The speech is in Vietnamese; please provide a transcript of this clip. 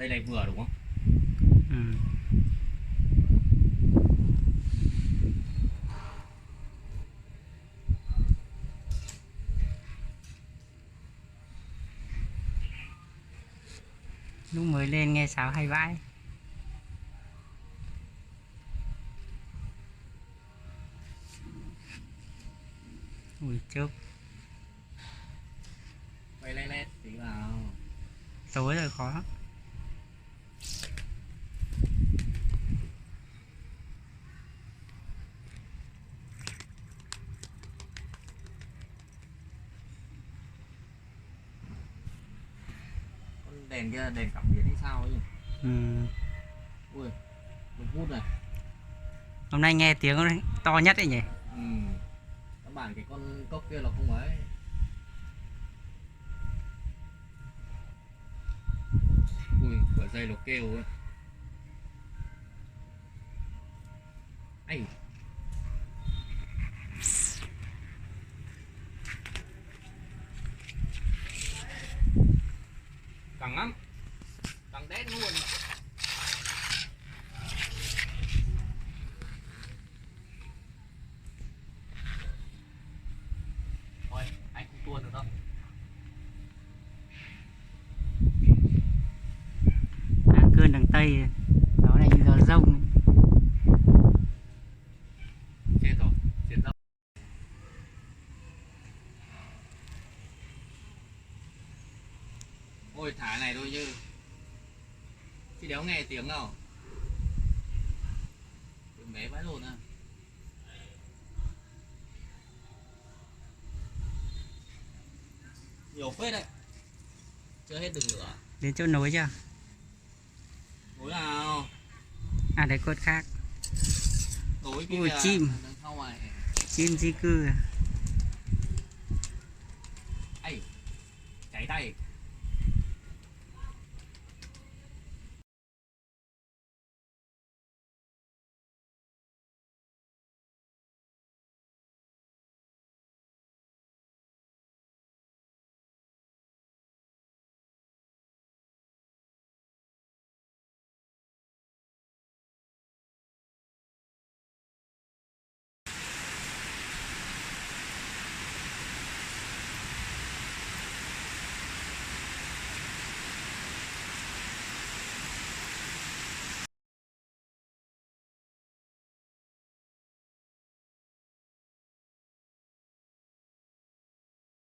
Đây này vừa đúng không? Ừ. Lúc mới lên nghe sáo hay vãi. Ui chớp. Quay lên lên tí vào. Tối rồi khó. Con đèn kia đèn cảm biến hay sao ấy nhỉ? Ừ. Ui, một phút này. Hôm nay nghe tiếng nó to nhất đấy nhỉ. Ừ. Các bạn cái con cốc kia là không ấy. Ui, cửa dây nó kêu ấy. Ấy. Căng lắm. Căng đét luôn. Thôi, anh không tuôn được đâu. Đang cơn đằng Tây. Gió này như gió rông. Chết rồi, chết rồi. Ôi thả này thôi chứ. Chứ đéo nghe tiếng nào. Bé vãi lồn à. Nhiều phết đấy. Chưa hết đường lửa. Đến chỗ nối chưa? Nối nào. À đấy cốt khác. Nối kia Ui kìa. chim. Đằng sau này. Chim di cư. Ấy. Cháy tay.